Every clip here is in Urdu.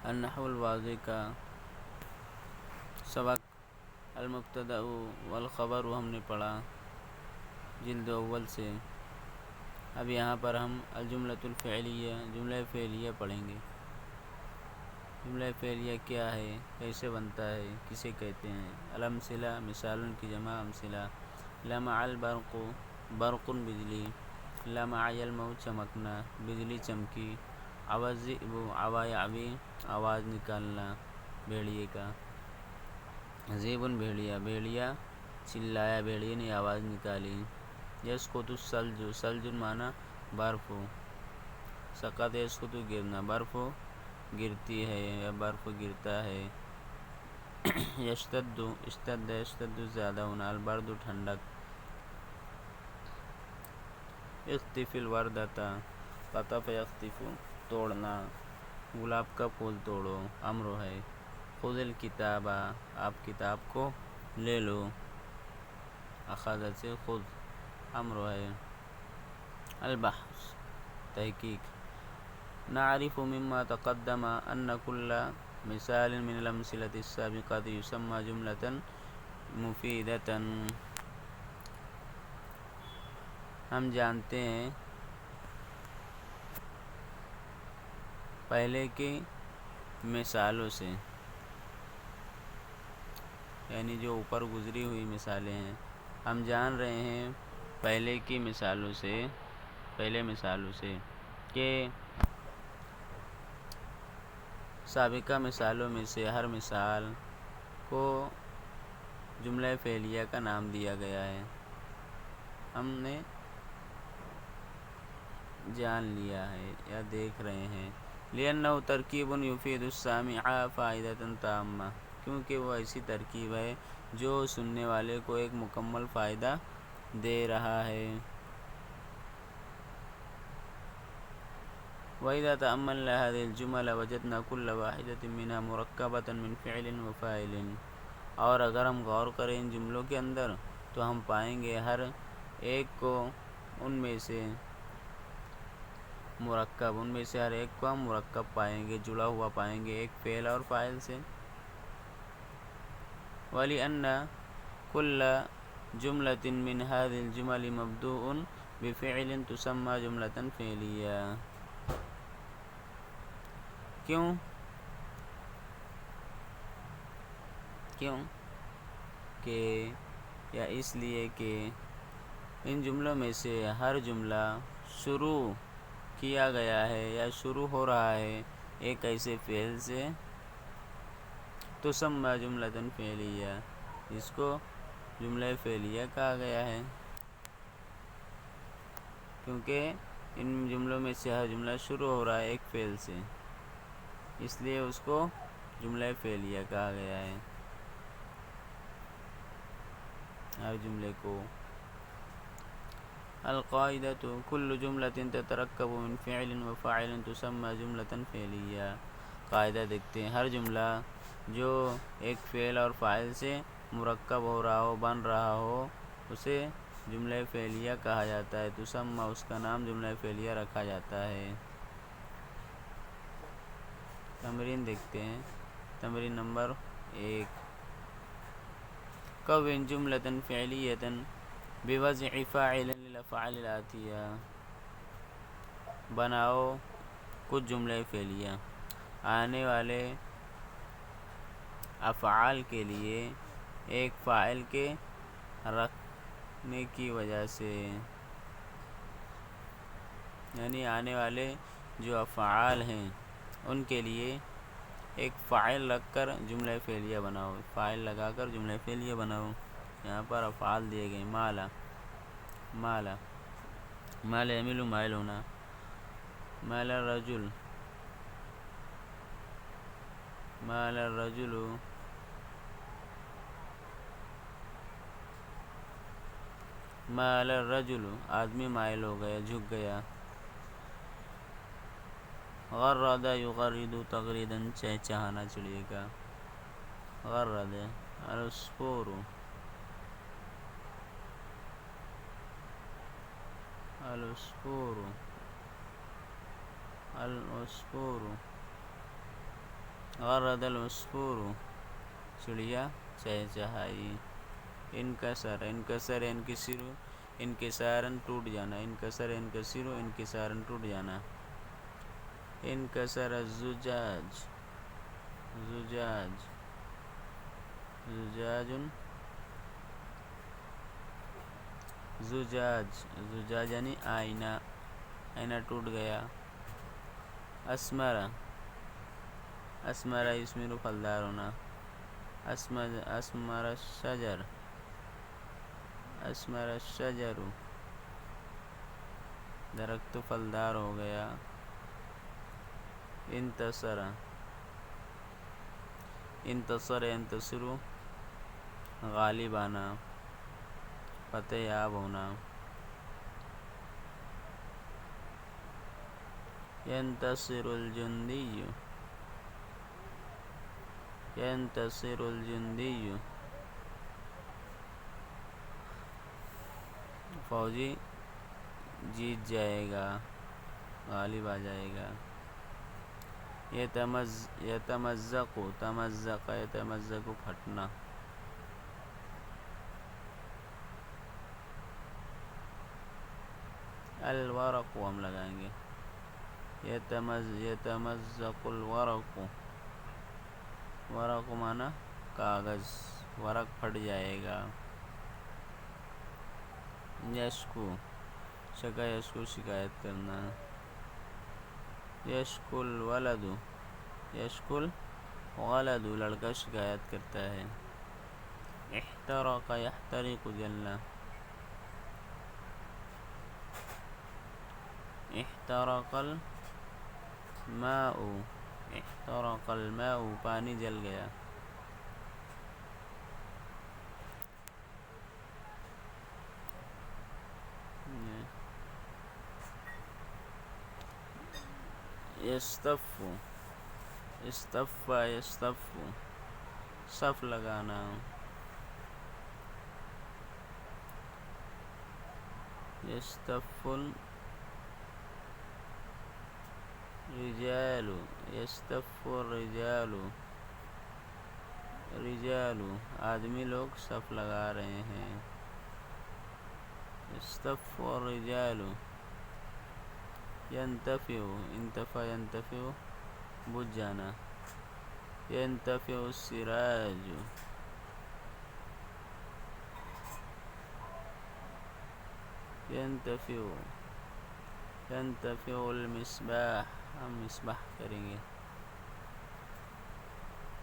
النحو الواضح کا سبق المبتدأ والخبر ہم نے پڑھا جلد اول سے۔ اب یہاں پر ہم الجملۃ الفعلیہ جملہ فعلیہ پڑھیں گے۔ جملہ فعلیہ کیا ہے، کیسے بنتا ہے، کسے کہتے ہیں؟ الامثلہ مثالوں کی جمع امثلہ۔ لمع البرق برق بجلی، لمع یلمع چمکنا، بجلی چمکی۔ عوی الذئب عوی یعوی آواز نکالنا بھیڑیے کا۔ ذئب بھیڑیا، بھیڑیا چلایا، بھیڑیے نے آواز نکالی۔ یسقط الثلج ثلج معنی برف، سقط یسقط گرنا، برف گرتی ہے یا برف گرتا ہے۔ یشتد اشتد یشتد زیادہ ہونا، البرد ٹھنڈک۔ اقطف الوردۃ قطف یقطف توڑنا، گلاب کا پھول توڑو، امر ہے۔ خذ الکتاب آپ کتاب کو لے لو، اخذ سے خذ امر ہے۔ البحث تحقیق۔ نعرف مما تقدم ان كل مثال من الامثلة السابقة يسمى جملة مفیدة۔ ہم جانتے ہیں پہلے کی مثالوں سے، یعنی جو اوپر گزری ہوئی مثالیں ہیں، ہم جان رہے ہیں پہلے کی مثالوں سے کہ سابقہ مثالوں میں سے ہر مثال کو جملہ فعلیہ کا نام دیا گیا ہے۔ ہم نے جان لیا ہے یا دیکھ رہے ہیں۔ لِأَنَّهُ ترکیب یفید السامع فائدۃ تامہ، کیونکہ وہ ایسی ترکیب ہے جو سننے والے کو ایک مکمل فائدہ دے رہا ہے۔ وَإِذَا تَأَمَّلْنَا هَذِهِ الْجُمَلَ وَجَدْنَا كُلَّ وَاحِدَةٍ مِنْهَا مُرَكَّبَةً مِنْ فِعْلٍ وَفَاعِلٍ، اور اگر ہم غور کریں ان جملوں کے اندر تو ہم پائیں گے ہر ایک کو ان میں سے ہر ایک کو ہم مرکب پائیں گے، جڑا ہوا پائیں گے ایک فعل اور فاعل سے۔ وَلِأَنَّ كُلَّ جُمْلَةٍ مِنْ هَذِهِ الْجُمَلِ مَبْدُوءٌ بِفِعْلٍ تُسَمَّى جُمْلَةً فعلیہ۔ کیوں کہ یا اس لیے کہ ان جملوں میں سے ہر جملہ شروع کیا گیا ہے یا شروع ہو رہا ہے ایک ایسے فعل سے، تسمى جملۃ فعلیہ، جس کو جملہ فعلیہ کہا گیا ہے۔ کیونکہ ان جملوں میں سے ہر جملہ شروع ہو رہا ہے ایک فعل سے، اس لیے اس کو جملہ فعلیہ کہا گیا ہے۔ ہر جملے کو القاعدۃ کل جملۃ تترکب من فعل وفاعل تسمى جملۃ فعلیہ۔ قاعدہ دیکھتے ہیں، ہر جملہ جو ایک فعل اور فاعل سے مرکب ہو رہا ہو، بن رہا ہو، اسے جملہ فعلیہ کہا جاتا ہے۔ تسمى اس کا نام جملہ فعلیہ رکھا جاتا ہے۔ تمرین دیکھتے ہیں، تمرین نمبر 1۔ کون جملۃ فعلیۃ بوضع فاعل للافعال الآتیہ، بناؤ کچھ جملے فعلیہ آنے والے افعال کے لیے ایک فاعل کے رکھنے کی وجہ سے، یعنی آنے والے جو افعال ہیں ان کے لیے ایک فاعل رکھ کر جملہ فعلیہ بناؤ، فاعل لگا کر جملہ فعلیہ بناؤ۔ یہاں پر افعال دیے گئے، مالا مالا مالا یمیل مائل ہونا، مال الرجل مال الرجل مال الرجل آدمی مائل ہو گیا، جھک گیا۔ غرد یغرد تغریدا چہچہانا چڑیے کا، غرد۔ العصفور العصفور العصفور، غرد العصفور، چڑیا چہچہائی۔ انکسر، انکسر ینکسر، انکسارن ٹوٹ جانا، انکسر ینکسر، انکسارن ٹوٹ جانا۔ انکسر الزجاج، زجاج، زجاج، زجاج، زجاج یعنی آئینہ، آئینہ ٹوٹ گیا۔ اسمرا، اسمرا یثمر پھلدار ہونا۔ اسمر الشجر، اسمر الشجر، درخت پھلدار ہو گیا۔ انتصر، انتصر ینتصر، غالب آنا، فتح یاب ہونا۔ ینتصر الجندی، ینتصر الجندی، فوجی جیت جائے گا، غالب آ جائے گا۔ یتمزق، تمزق یتمزق پھٹنا۔ الورق ہم لگائیں گے، یتمزق الورق، ورق مانا کاغذ، ورق پھٹ جائے گا۔ یشکو، شکا یشکو شکایت کرنا۔ یشکو الولد، یشکو الولد لڑکا شکایت کرتا ہے۔ احترق یحترق جلنا، احترق الماء، احترق الماء پانی جل گیا۔ یصطف، اصطف یصطف، صف لگانا۔ یصطف الرجال، یصطف الرجال، رجال آدمی لوگ صف لگا رہے ہیں۔ یصطف الرجال۔ ینتفع، انتفع ینتفع بجھ جانا۔ ینتفع السراج، ینتفع، ینتفع المصباح، ہم مصباح کریں گے۔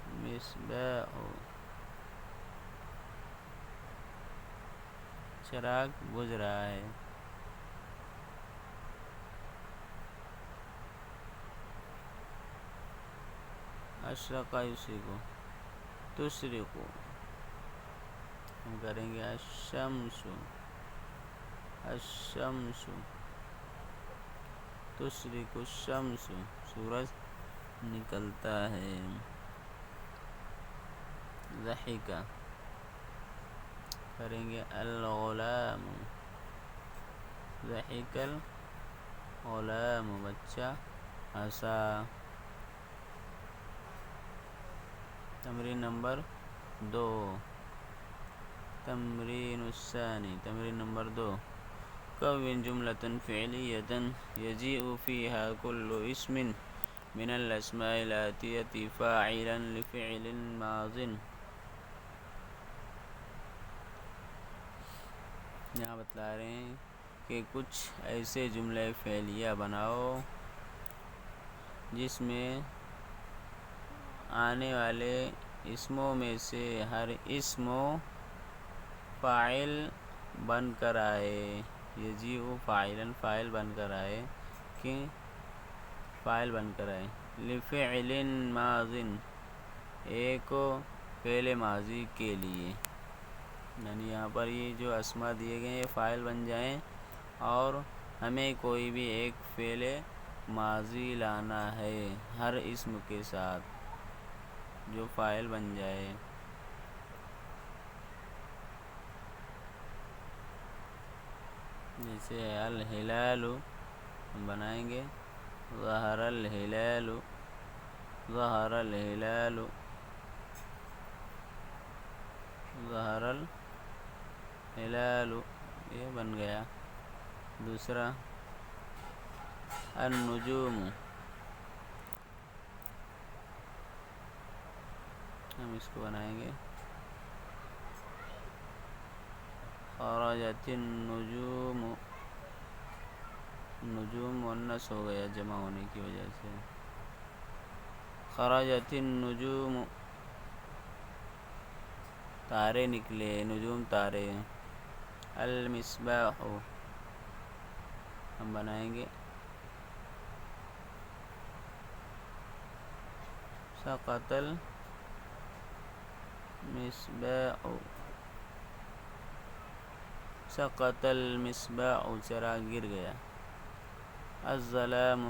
مصباح، چراغ بجھ رہا ہے۔ اشرق یشرق، تشرق، ہم کریں گے الشمس، الشمس، تشرق الشمس، سورج نکلتا ہے۔ ضحک، کریں گے الغلام، ضحک الغلام، بچہ ہنسا۔ تمرین نمبر 2، تمرین الثانی، تمرین نمبر 2، کون جملة فعلیة یجیء فیہا کل اسم من الاسماء الآتیة فاعلا لفعل ماض۔ یہاں بتلا رہے ہیں کہ کچھ ایسے جملے فعلیہ بناؤ جس میں آنے والے اسموں میں سے ہر اسم فاعل بن کر آئے۔ یجیء فاعلا، فاعل بن کر آئے، کہ فاعل بن کر آئے۔ لفعل ماض، ایک فعل ماضی کے لیے، یعنی یہاں پر یہ جو اسماء دیے گئے ہیں یہ فاعل بن جائیں اور ہمیں کوئی بھی ایک فعل ماضی لانا ہے ہر اسم کے ساتھ جو فاعل بن جائے۔ جیسے الہلال ہم بنائیں گے ظهر الهلال، ظهر الهلال، ظهر الهلال، یہ بن گیا۔ دوسرا النجوم، ہم اس کو بنائیں گے خرجت النجوم، نجوم مؤنث ہو گیا جمع ہونے کی وجہ سے، خرجت النجوم، تارے نکلے، نجوم تارے۔ المصباح، ہم بنائیں گے سقط المصباح، سقط المصباح، چراغ گر گیا۔ الظلام،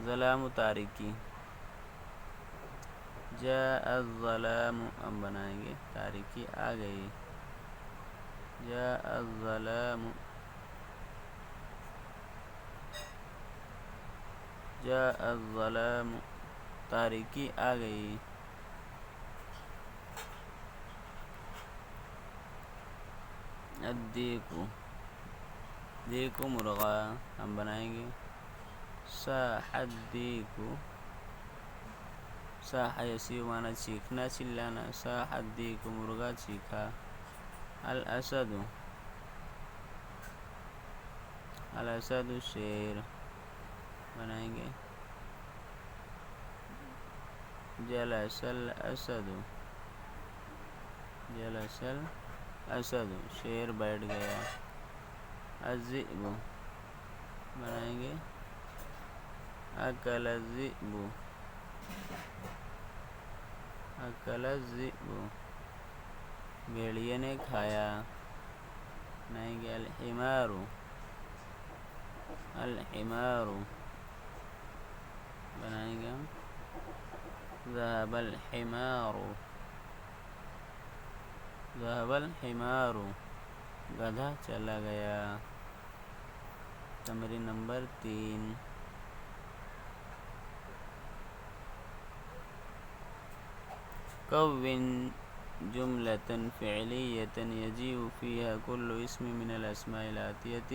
ظلام تاریکی، جاء الظلام، ہم بنائیں گے تاریکی آ گئی، جاء الظلام، جاء الظلام، تاریکی آ گئی۔ الدیک، دیک مرغا، ہم بنائیں گے صاح الدیک، صاح یصیح معنی چیخنا چلانا، صاح الدیک مرغا چیخا۔ الاسد، الاسد شیر، بنائیں گے جلس الاسد، جلس الاسد، شیر بیٹھ گیا۔ الذئب، بنائیں گے اکل الذئب، اکل الذئب، بھیڑیے نے کھایا، بنائیں گے الحمار، الحمار، بنائیں گے ہم ذهب الحمار، ذهب الحمار، گدھا چلا گیا۔ تمرین نمبر 3، کون جملة فعلیة یجیء فیہا کل اسم من الاسماء الآتیۃ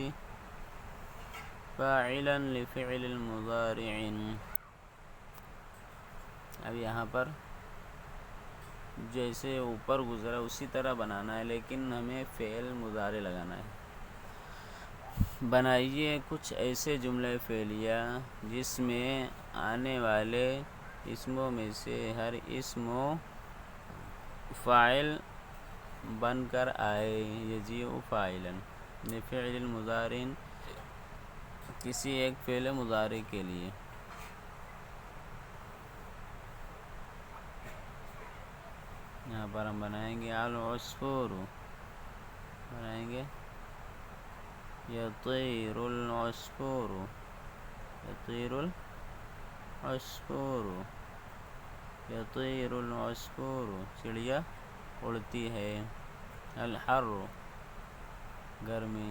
فاعلا لفعل مضارع۔ اب یہاں پر جیسے اوپر گزرا اسی طرح بنانا ہے، لیکن ہمیں فعل مضارع لگانا ہے۔ بنائیے کچھ ایسے جملے فعلیہ جس میں آنے والے اسموں میں سے ہر اسم فاعل بن کر آئے، یجیء فاعلا لفعل مضارع، کسی ایک فعل مضارع کے لیے۔ یہاں پر ہم بنائیں گے العصفور، بنائیں گے یطیر العصفور، یطیر العصفور، یطیر العصفور، چڑیا اڑتی ہے۔ الحر، گرمی،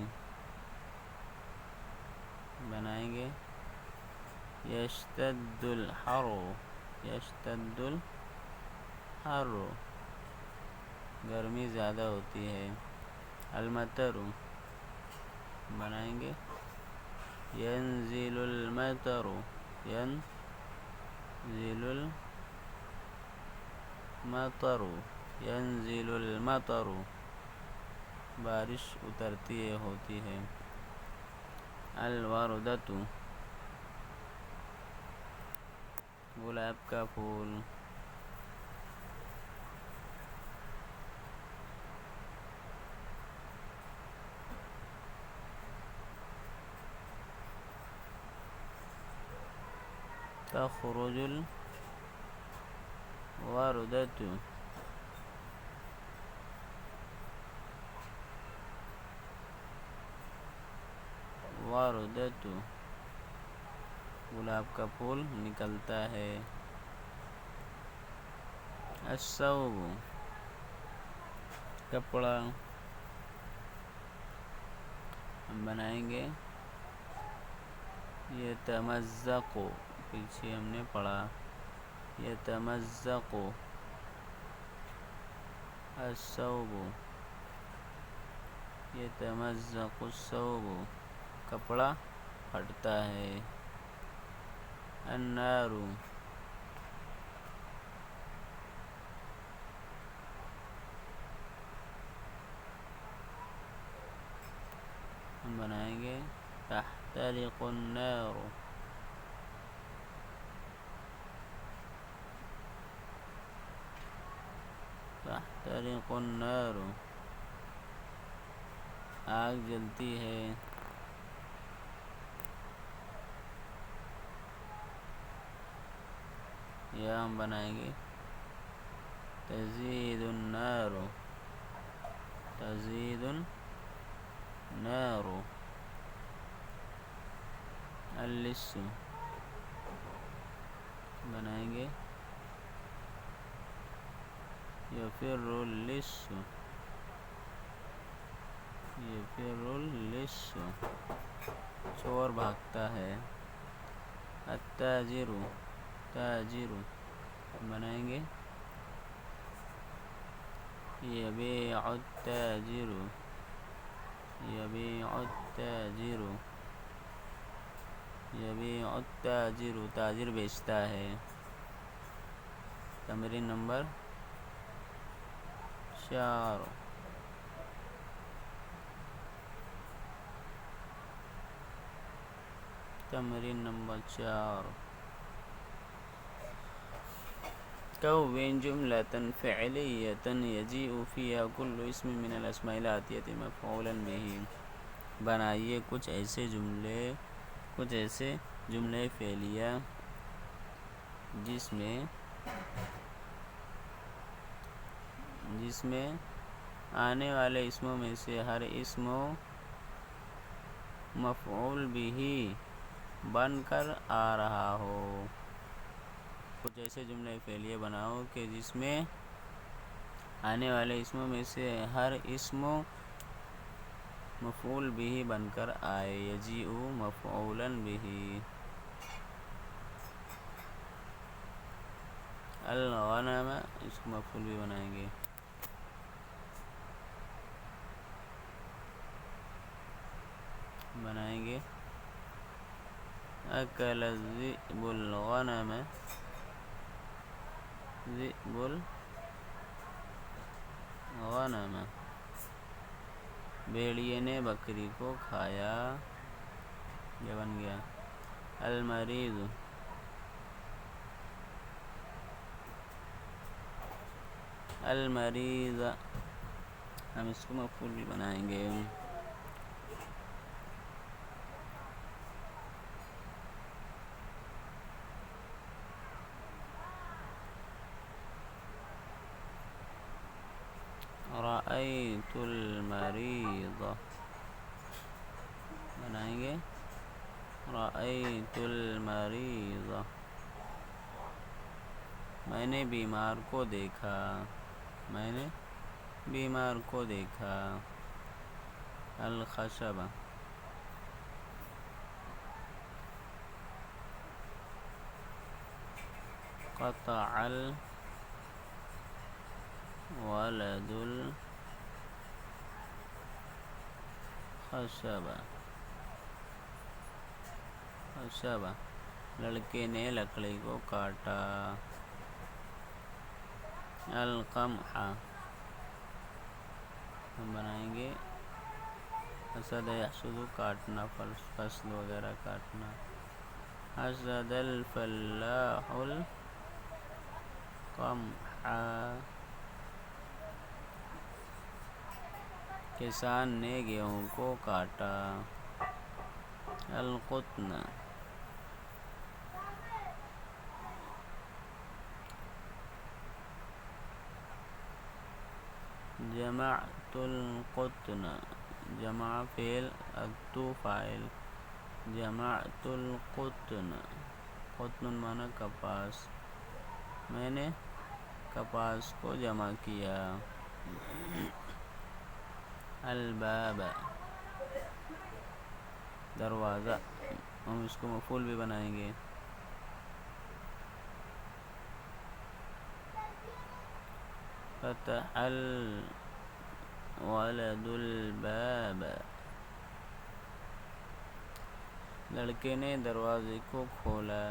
بنائیں گے یشتد الحر، یشتد الحر، گرمی زیادہ ہوتی ہے۔ المطر، بنائیں گے ینزل المطر، ینزل المطر، ینزل المطر، بارش اترتی ہے، ہوتی ہے۔ الوردۃ، گلاب کا پھول۔ تخرج الوردۃ، وردۃ، گلاب کا پھول نکلتا ہے۔ الثوب، کپڑا، ہم بنائیں گے یتمزق، پیچھے ہم نے پڑھا یتمزق الثوب، یتمزق الثوب، کپڑا پھٹتا ہے. النار، ہم بنائیں گے تحترق النار، تحترق النار، آگ جلتی ہے. یا ہم بنائیں گے تزید النار، تزید النار. اللص بنائیں گے یفر اللص، یفر اللص، چور بھاگتا ہے. التاجر، تاجر بنائیں گے یبیع التاجر، یبیع التاجر، یبیع التاجر، تاجر بیچتا ہے. تمرین نمبر 4. تمرین نمبر 4، كون جملة فعلية يجيء فيها كل اسم من الأسماء الآتية مفعولا به. بنائیے کچھ ایسے جملے فعلیہ جس میں آنے والے اسموں میں سے ہر اسم مفعول به بن کر آ رہا ہو. کچھ ایسے جملے فعلیہ بناؤ کہ جس میں آنے والے اسموں میں سے ہر اسم مفعول به بن کر آئے. یجیء مفعولا به. الغنم، اس کو مفعول بھی بنائیں گے. بنائیں گے اکل الذئب الغنم، ذئب الغنم، بھیڑیے نے بکری کو کھایا. یہ بن گیا. المریض، المریض، ہم اس کو مفعول بھی بنائیں گے. رأیت المریض، بنائیں گے رأیت المریض، میں نے بیمار کو دیکھا، میں نے بیمار کو دیکھا. الخشب، قطع الولد الخشب، خشب، لڑکے نے لکڑی کو کاٹا. القمح، ہم بنائیں گے حسد یحسد، کاٹنا، فصل وغیرہ کاٹنا. حسد الفلاح القمح، کسان نے گیہوں کو کاٹا. القطن، جمعت القطن، جمع فعل، التو فاعل. جمعت القطن، قطن معنی کپاس، میں نے کپاس کو جمع کیا. الباب، دروازہ، ہم اس کو مفعول بھی بنائیں گے. فتح الولد الباب، لڑکے نے دروازے کو کھولا.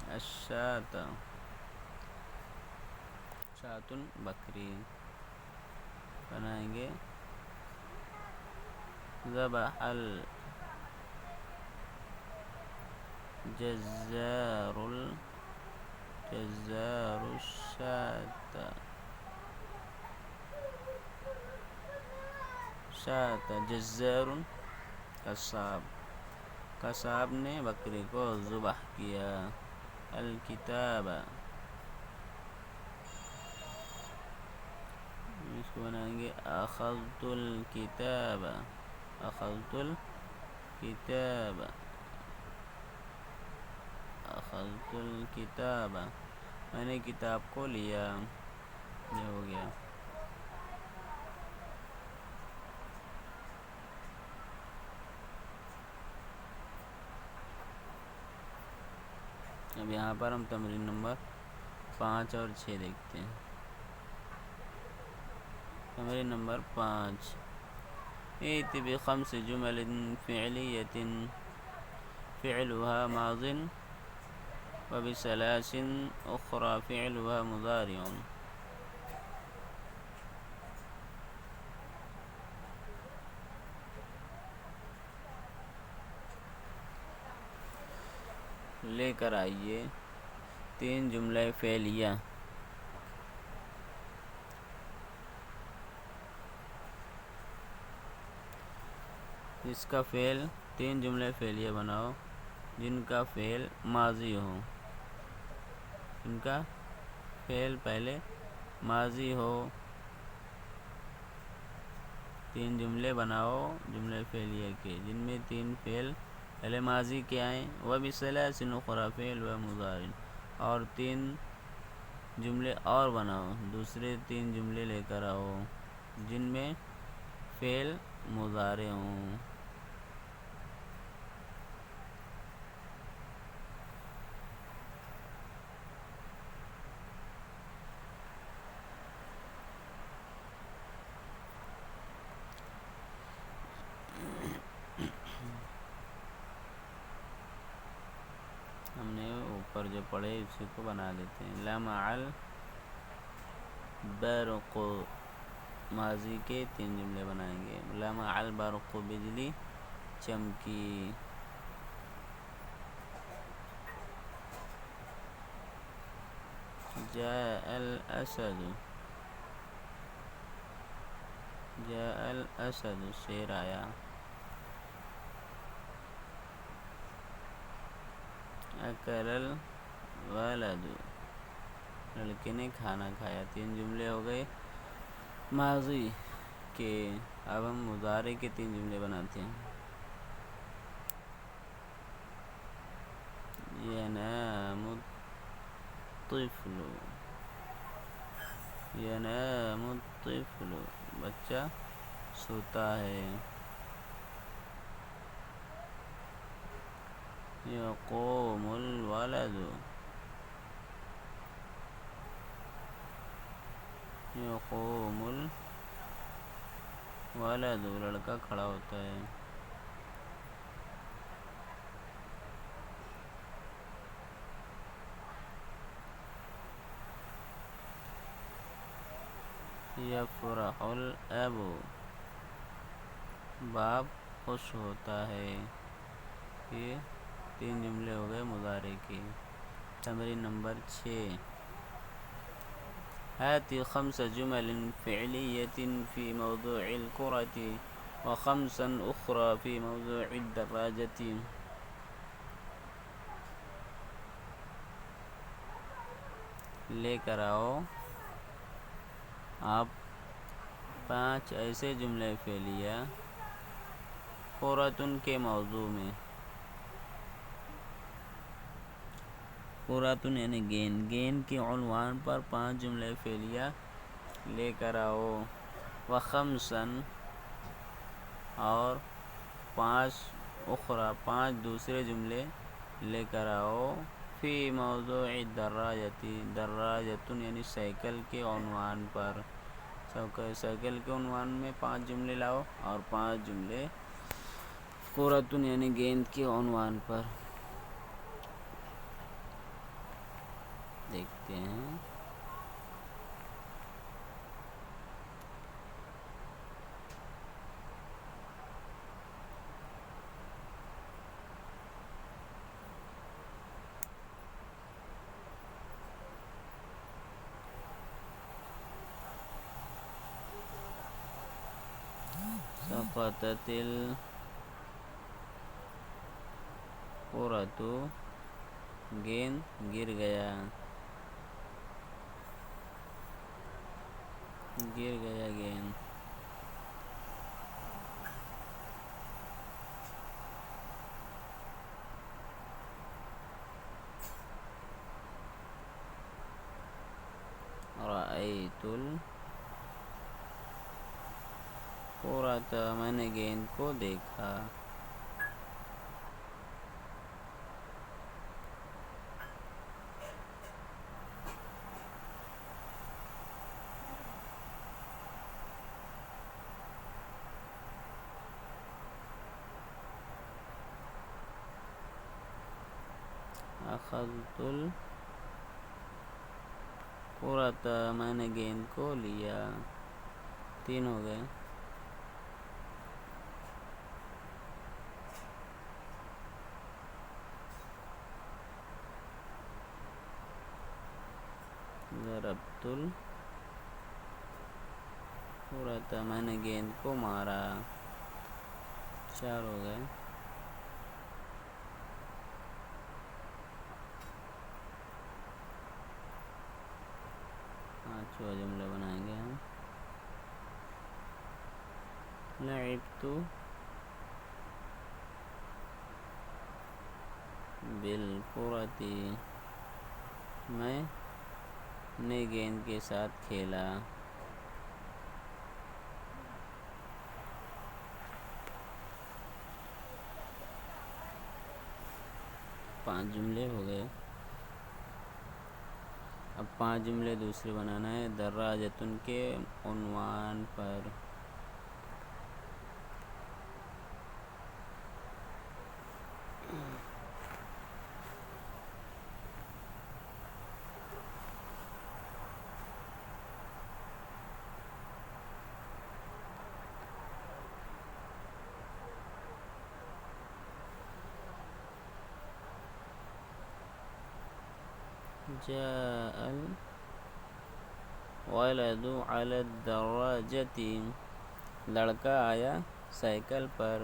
الشاة، شاة بکری بنائیں گے. ذبح الجزار الشاة، جزار قصاب نے بکری کو ذبح کیا. الکتاب، اس کو بنائیں گے اخذت الکتاب. اخذت الکتاب، اخذت الکتاب، میں نے کتاب کو لیا. یہ ہو گیا. اب یہاں پر ہم تمرین نمبر 5 اور 6 دیکھتے ہیں. تمرین نمبر 5، ائت بخمس جمل فعلیۃ فعلها ماض وبثلاث اخرى فعلها مضارع. لے کر آئیے 3 جملہ فعلیہ. اس کا فعل 3 جملے فعلیہ بناؤ جن کا فعل ماضی ہو. ان کا فعل پہلے ماضی ہو. 3 جملے بناؤ جملے فعلیہ کے جن میں 3 فعل پہلے ماضی کے آئیں. وبثلاث اخرى فعلها مضارع، اور 3 جملے اور بناؤ، دوسرے 3 جملے لے کر آؤ جن میں فعل مضارع ہوں. ہم نے اوپر جو پڑھے اسی کو بنا دیتے ہیں. لمع البرق، ماضی کے 3 جملے بنائیں گے. لمع البرق، بجلی چمکی. جاء الاسد، جاء الاسد، شیر آیا. اکل الولد، لڑکے نے کھانا کھایا. 3 جملے ہو گئے ماضی کے. اب ہم مضارع کے 3 جملے بناتے ہیں. ینام الطفل، ینام الطفل، بچہ سوتا ہے. یقوم الولد، یقوم الولد، لڑکا کھڑا ہوتا ہے. یفرح الاب، باپ خوش ہوتا ہے. یہ 3 جملے ہو گئے مضارع کے. تمرین نمبر 6، هات 5 جمل فعلیۃ فی موضوع الکرة و5 اخرى فی موضوع الدراجة. لے کر آؤ آپ 5 ایسے جملے فعلیہ کرۃ کے موضوع میں. کرۃ یعنی گیند، گیند کے عنوان پر 5 جملے فعلیہ لے کر آؤ. وخمسن، اور 5 اخرى 5 دوسرے جملے لے کر آؤ فی موضوع دراجتی دراجتن یعنی سائیکل کے عنوان پر. سائیکل کے عنوان میں 5 جملے لاؤ اور 5 جملے کرۃن یعنی گیند کے عنوان پر. دیکھتے ہیں. سقطت الکرۃ گیند گر گیا. گیند. رأیت الکرۃ میں نے گیند کو دیکھا. اخذت الکرۃ میں نے گیند کو لیا. 3 ہو گئے. ضربت الکرۃ میں نے گیند کو مارا. 4 ہو گئے. پانچواں جملہ بنائیں گے ہم. لعبت بالکرۃ میں نے گیند کے ساتھ کھیلا. 5 جملے ہو گئے. اب 5 جملے دوسرے بنانا ہے دراجتن کے عنوان پر. جاء الولد على الدراجة لڑکا آیا سائیکل پر.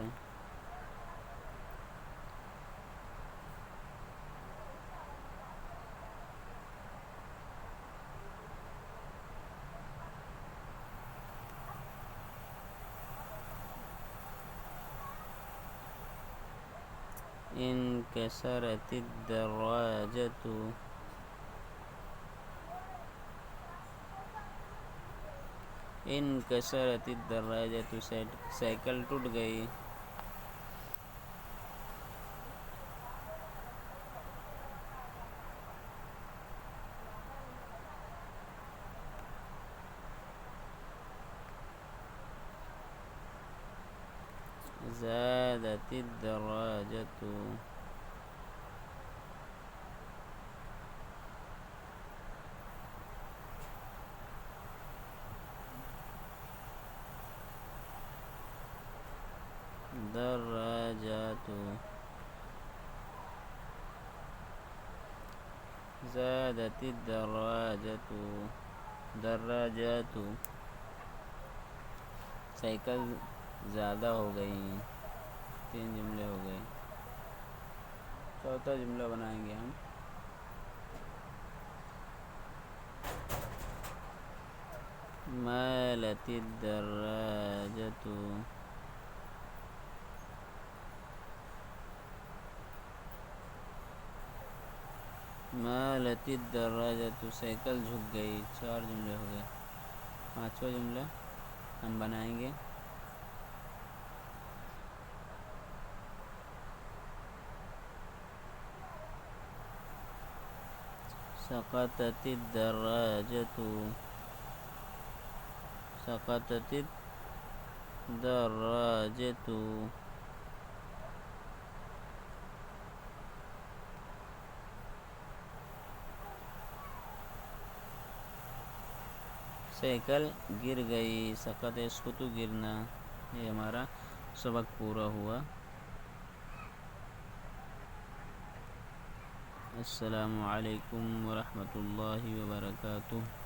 انکسرت الدراجة انکسرت الدراجة سائیکل ٹوٹ گئی. زادت الدراجة دراجات زادت الدراجة دراجات سائیکل زیادہ ہو گئی. 3 جملے ہو گئے. چوتھا جملہ بنائیں گے ہم. مالت الدراجة مالت الدراجة سائیکل جھک گئی. 4 جملے ہو گئے. 5واں جملہ ہم بنائیں گے. سقطت الدراجة. سقطت الدراجة. سائیکل گر گئی. سقط یسقط گرنا. یہ ہمارا سبق پورا ہوا. السلام علیکم ورحمۃ اللہ وبرکاتہ.